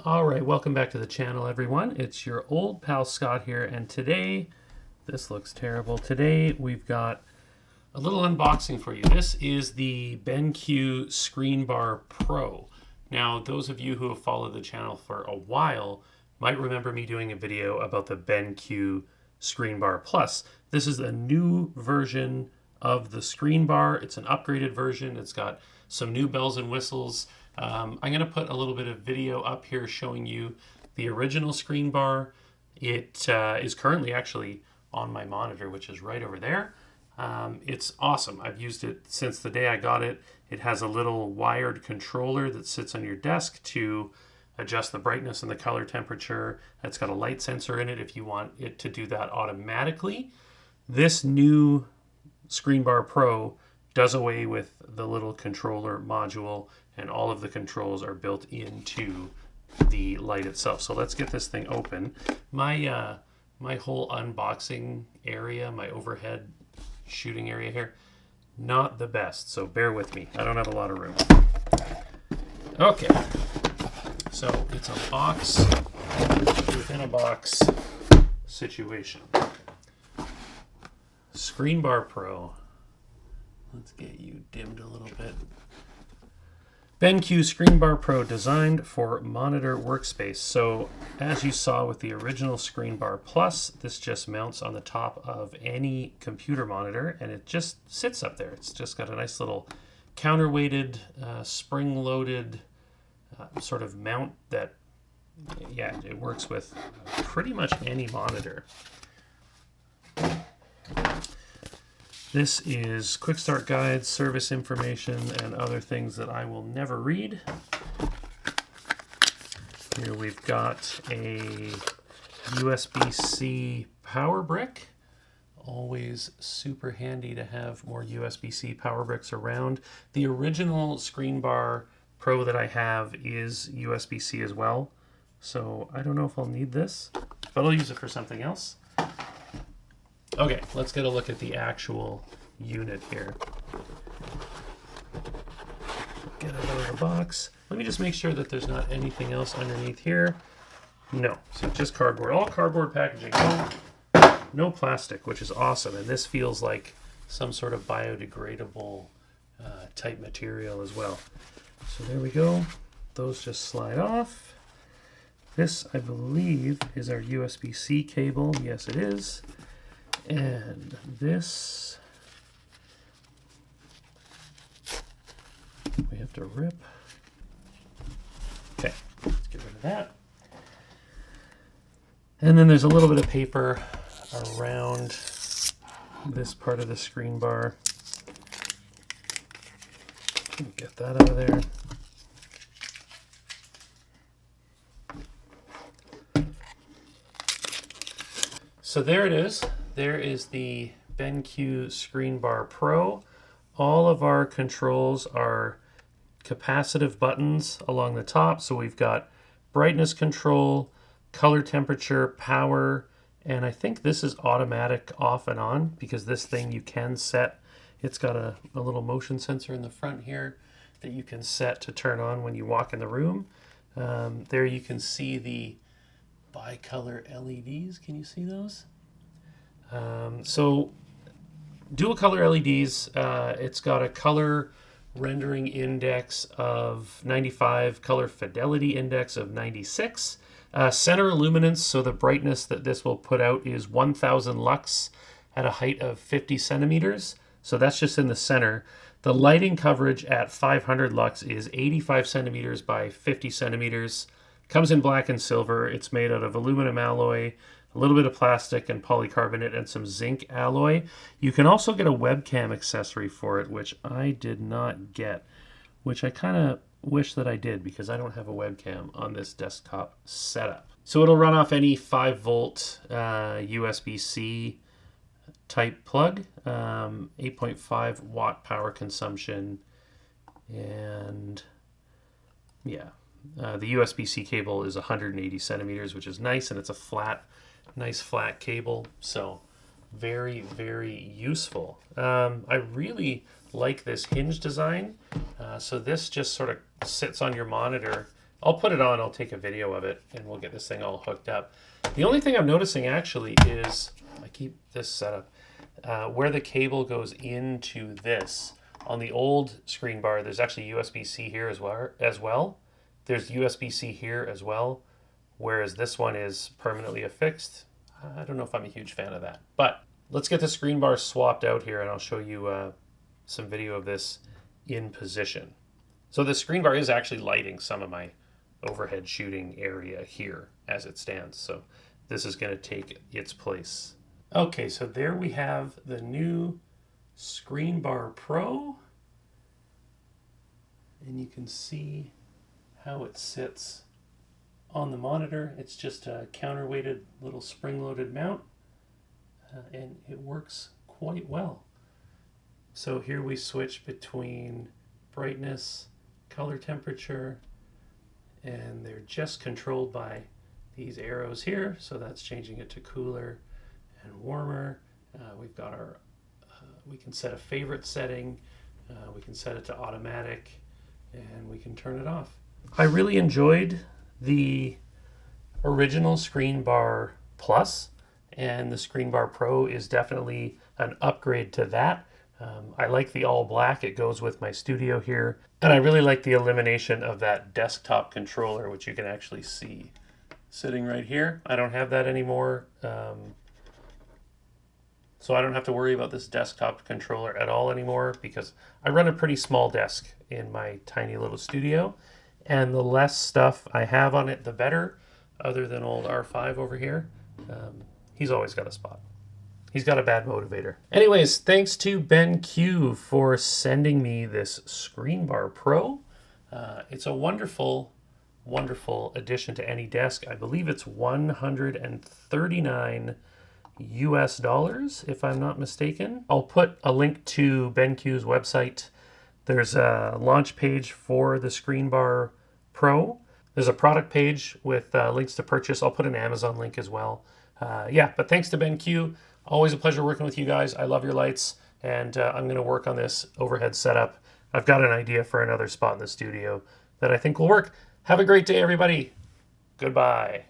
All right, welcome back to the channel, everyone. It's your old pal Scott here, and today, this looks terrible. Today, we've got a little unboxing for you. This is the BenQ Screenbar Pro. Now, those of you who have followed the channel for a while might remember me doing a video about the BenQ Screenbar Plus. This is a new version of the Screenbar. It's an upgraded version. It's got some new bells and whistles. I'm going to put a little bit of video up here showing you the original Screenbar. It is currently actually on my monitor, which is right over there. It's awesome. I've used it since the day I got it. It has a little wired controller that sits on your desk to adjust the brightness and the color temperature. It's got a light sensor in it if you want it to do that automatically. This new Screenbar Pro does away with the little controller module, and all of the controls are built into the light itself. So let's get this thing open. My whole unboxing area, my overhead shooting area here, not the best, so bear with me. I don't have a lot of room. Okay, so it's a box within a box situation. Screenbar Pro. Let's get you dimmed a little bit. BenQ Screenbar Pro, designed for monitor workspace. So as you saw with the original Screenbar Plus, this just mounts on the top of any computer monitor and it just sits up there. It's just got a nice little counterweighted, spring-loaded sort of mount that, yeah, it works with pretty much any monitor. This is quick start guides, service information, and other things that I will never read. Here we've got a USB-C power brick. Always super handy to have more USB-C power bricks around. The original Screenbar Pro that I have is USB-C as well. So I don't know if I'll need this, but I'll use it for something else. Okay, let's get a look at the actual unit here. Get it out of the box. Let me just make sure that there's not anything else underneath here. No, so just cardboard. All cardboard packaging. No plastic, which is awesome. And this feels like some sort of biodegradable type material as well. So there we go. Those just slide off. This, I believe, is our USB-C cable. Yes, it is. And this, we have to rip. Okay, let's get rid of that. And then there's a little bit of paper around this part of the Screenbar. Get that out of there. So there it is. There is the BenQ Screenbar Pro. All of our controls are capacitive buttons along the top. So we've got brightness control, color temperature, power, and I think this is automatic off and on because this thing you can set. It's got a little motion sensor in the front here that you can set to turn on when you walk in the room. There you can see the bicolor LEDs. Can you see those? So dual color LEDs, it's got a color rendering index of 95, color fidelity index of 96, center illuminance, so the brightness that this will put out is 1000 lux at a height of 50 centimeters. So that's just in the center. The lighting coverage at 500 lux is 85 centimeters by 50 centimeters. Comes in black and silver. It's made out of aluminum alloy, a little bit of plastic and polycarbonate, and some zinc alloy. You can also get a webcam accessory for it, which I did not get, which I kind of wish that I did because I don't have a webcam on this desktop setup. So it'll run off any 5-volt USB-C type plug, 8.5 watt power consumption, and yeah. The USB-C cable is 180 centimeters, which is nice, and it's a nice flat cable, so very, very useful. I really like this hinge design. So this just sort of sits on your monitor I'll put it on, I'll take a video of it, and we'll get this thing all hooked up. The only thing I'm noticing actually is, I keep this set up, where the cable goes into this. On the old Screenbar, there's actually USB-C here as well. There's USB-C here as well, whereas this one is permanently affixed. I don't know if I'm a huge fan of that. But let's get the Screenbar swapped out here, and I'll show you some video of this in position. So the Screenbar is actually lighting some of my overhead shooting area here as it stands. So this is going to take its place. Okay, so there we have the new Screenbar Pro. And you can see how it sits on the monitor. It's just a counterweighted little spring-loaded mount, and it works quite well. So here we switch between brightness, color temperature, and they're just controlled by these arrows here. So that's changing it to cooler and warmer. We've got our, we can set a favorite setting. We can set it to automatic, and we can turn it off. I really enjoyed the original Screenbar Plus, and the Screenbar Pro is definitely an upgrade to that. I like the all black, it goes with my studio here. And I really like the elimination of that desktop controller, which you can actually see sitting right here. I don't have that anymore. So I don't have to worry about this desktop controller at all anymore, because I run a pretty small desk in my tiny little studio. And the less stuff I have on it, the better, other than old R5 over here. He's always got a spot. He's got a bad motivator. Anyways, thanks to BenQ for sending me this Screenbar Pro. It's a wonderful, wonderful addition to any desk. I believe it's $139 US, if I'm not mistaken. I'll put a link to BenQ's website. There's a launch page for the Screenbar Pro. There's a product page with links to purchase. I'll put an Amazon link as well. Yeah, but thanks to BenQ. Always a pleasure working with you guys. I love your lights, and I'm going to work on this overhead setup. I've got an idea for another spot in the studio that I think will work. Have a great day, everybody. Goodbye.